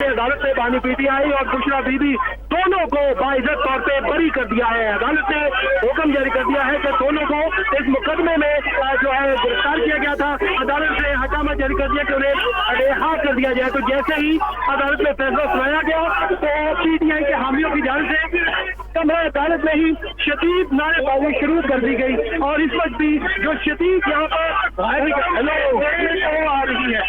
अदालत ने बानी पीटीआई और बुशरा बीबी दोनों को बाइज्जत तौर पे बरी कर दिया है। अदालत ने हुक्म जारी कर दिया है कि दोनों को इस मुकदमे में जो है गिरफ्तार किया गया था। अदालत ने हकामा जारी कर दिया कि उन्हें रिहा कर दिया जाए। तो जैसे ही अदालत में फैसला सुनाया गया तो पीटीआई के हामियों की जान से कमरा अदालत में ही शदीद नारेबाजी शुरू कर दी गई और इस वक्त भी जो शदीद यहाँ पर आ रही है,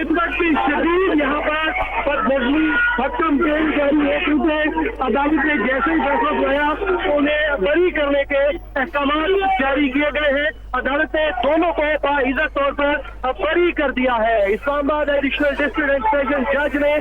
इस वक्त भी शदीद यहाँ पर बदनज़मी हकम पेश जारी है, क्योंकि अदालत ने जैसे ही फैसला सुनाया उन्हें बरी करने के अहकाम जारी किए गए हैं। अदालत ने दोनों को बाइज्जत तौर पर बरी कर दिया है। Islamabad additional district and session जज ने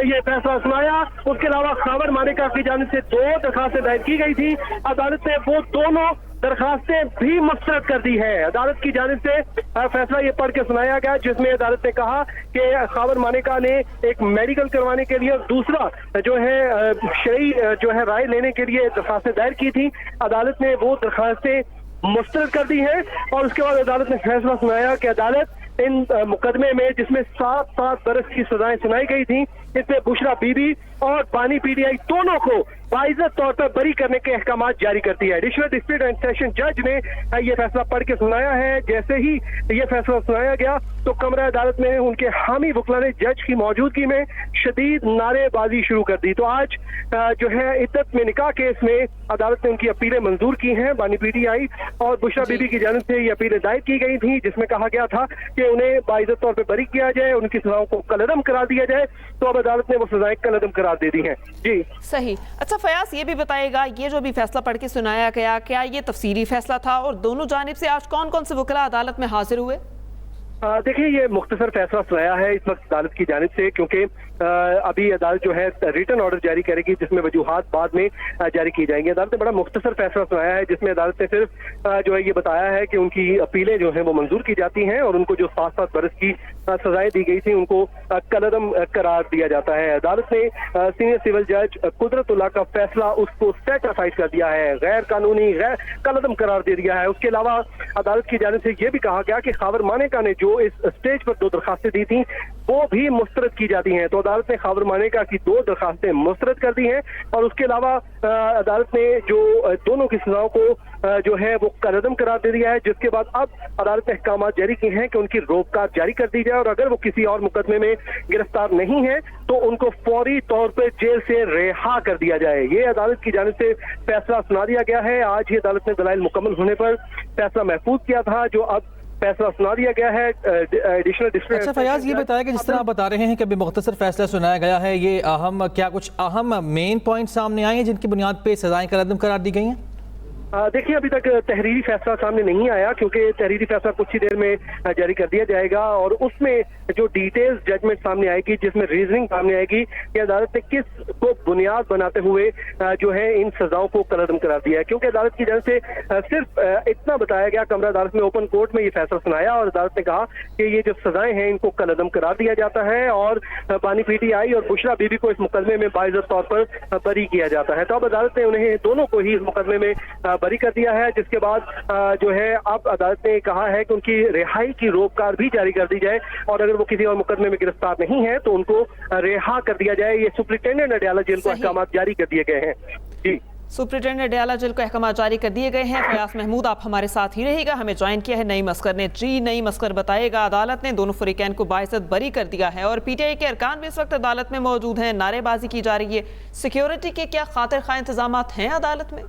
ये फैसला सुनाया। उसके अलावा खावर मानिका की जानिब से 2 दरखास्तें दायर की गई थी। अदालत ने वो दोनों दरखास्तें भी मुस्तरद कर दी है। अदालत की जानिब से फैसला ये पढ़ के सुनाया गया जिसमें अदालत ने कहा कि खावर मानिका ने एक मेडिकल करवाने के लिए और दूसरा जो है शरई जो है राय लेने के लिए दरखास्तें दायर की थी। अदालत ने वो दरखास्तें मुस्तरद कर दी है और उसके बाद अदालत ने फैसला सुनाया कि अदालत इन मुकदमे में जिसमें 7 बरस की सजाएं सुनाई गई थी, इसमें बुशरा बीबी और बानी पीटीआई दोनों को बाइज्जत तौर पर बरी करने के अहकाम जारी करती है। एडिशनल डिस्ट्रिक्ट एंड सेशन जज ने ये फैसला पढ़ के सुनाया है। जैसे ही ये फैसला सुनाया गया तो कमरा अदालत में उनके हामी वकला ने जज की मौजूदगी में शदीद नारेबाजी शुरू कर दी। तो आज जो है इद्दत में निकाह केस में अदालत ने उनकी अपीलें मंजूर की हैं। बानी पीटीआई और बुशरा बीबी की जानिब से ये अपीलें दायर की गई थी जिसमें कहा गया था कि उन्हें बाइज्जत तौर पर बरी किया जाए, उनकी सजाओं को कलअदम करार दिया जाए। तो अब अदालत ने वो सजाएं कलअदम करार दे दी हैं। जी सही। अच्छा फयाज, ये भी बताएगा ये जो भी फैसला पढ़ के सुनाया गया, क्या ये तफसीली फैसला था और दोनों जानिब से आज कौन कौन से वकला अदालत में हाजिर हुए? देखिए, ये मुख्तसर फैसला सुनाया है इस वक्त अदालत की जानिब से, क्योंकि अभी अदालत जो है रिटन ऑर्डर जारी करेगी जिसमें वजूहात बाद में जारी की जाएंगी। अदालत ने बड़ा मुख्तसर फैसला सुनाया है जिसमें अदालत ने सिर्फ जो है ये बताया है कि उनकी अपीलें जो हैं वो मंजूर की जाती हैं और उनको जो 7 बरस की सजाएं दी गई थी उनको कलअदम करार दिया जाता है। अदालत ने सीनियर सिविल जज कुदरतुल्लाह का फैसला उसको सेटिस्फाइड कर दिया है, गैर कानूनी गैर कलअदम करार दे दिया है। उसके अलावा अदालत की जानिब से ये भी कहा गया कि खावर मानिका ने जो इस स्टेज पर 2 दरखास्तें दी थी वो भी मुस्तरद की जाती हैं। तो अदालत ने खावर मानिका की 2 दरखास्तें मुस्तरद कर दी हैं और उसके अलावा अदालत ने जो दोनों की सजाओं को जो है वो कलअदम करार दे दिया है, जिसके बाद अब अदालत ने अहकाम जारी किए हैं कि उनकी रोकथाम जारी कर दी जाए और अगर वो किसी और मुकदमे में गिरफ्तार नहीं है तो उनको फौरी तौर पर जेल से रिहा कर दिया जाए। ये अदालत की जानिब से फैसला सुना दिया गया है। आज ही अदालत ने दलाइल मुकम्मल होने पर फैसला महफूज किया था, जो अब फैसला सुना दिया गया है एडिशनल डिस्ट्रिक्ट। अच्छा फयाज, ये बताया कि जिस तरह आप बता रहे हैं कि अभी मुख्तसर फैसला सुनाया गया है, ये कुछ अहम मेन पॉइंट सामने आए हैं जिनकी बुनियाद पे सजाएं कलअदम करार दी गई हैं? देखिए, अभी तक तहरीरी फैसला सामने नहीं आया क्योंकि तहरीरी फैसला कुछ ही देर में जारी कर दिया जाएगा और उसमें जो डिटेल्स जजमेंट सामने आएगी, जिसमें रीजनिंग सामने आएगी कि अदालत ने किस को बुनियाद बनाते हुए जो है इन सजाओं को कलअदम करार दिया है। क्योंकि अदालत की जानिब से सिर्फ इतना बताया गया, कमरा अदालत में ओपन कोर्ट में ये फैसला सुनाया और अदालत ने कहा कि ये जो सजाएं हैं इनको कलअदम करार दिया जाता है और बानी पीटीआई और बुशरा बीबी को इस मुकदमे में बाइज्जत तौर पर बरी किया जाता है। तो अब अदालत ने उन्हें दोनों को ही इस मुकदमे में बरी कर दिया है, जिसके बाद जो है अब अदालत ने कहा है कि उनकी रिहाई की रोकथाम भी जारी कर दी जाए और अगर वो किसी और मुकदमे में गिरफ्तार नहीं है तो उनको रिहा कर दिया जाए। ये सुप्रिंटेंडेंट अडयाला जेल को अहकाम जारी कर दिए गए हैं। जी, सुप्रिंटेंडेंट अडयाला जेल को अहकाम जारी कर दिए गए हैं। फयाज महमूद, आप हमारे साथ ही रहेगा। हमें ज्वाइन किया है नईम अस्कर ने। जी नईम अस्कर, बताएगा अदालत ने दोनों फरीकैन को बाइज्जत बरी कर दिया है और पीटीआई के अरकान भी इस वक्त अदालत में मौजूद हैं, नारेबाजी की जा रही है। सिक्योरिटी के क्या खातिर खा इंतजाम हैं अदालत में?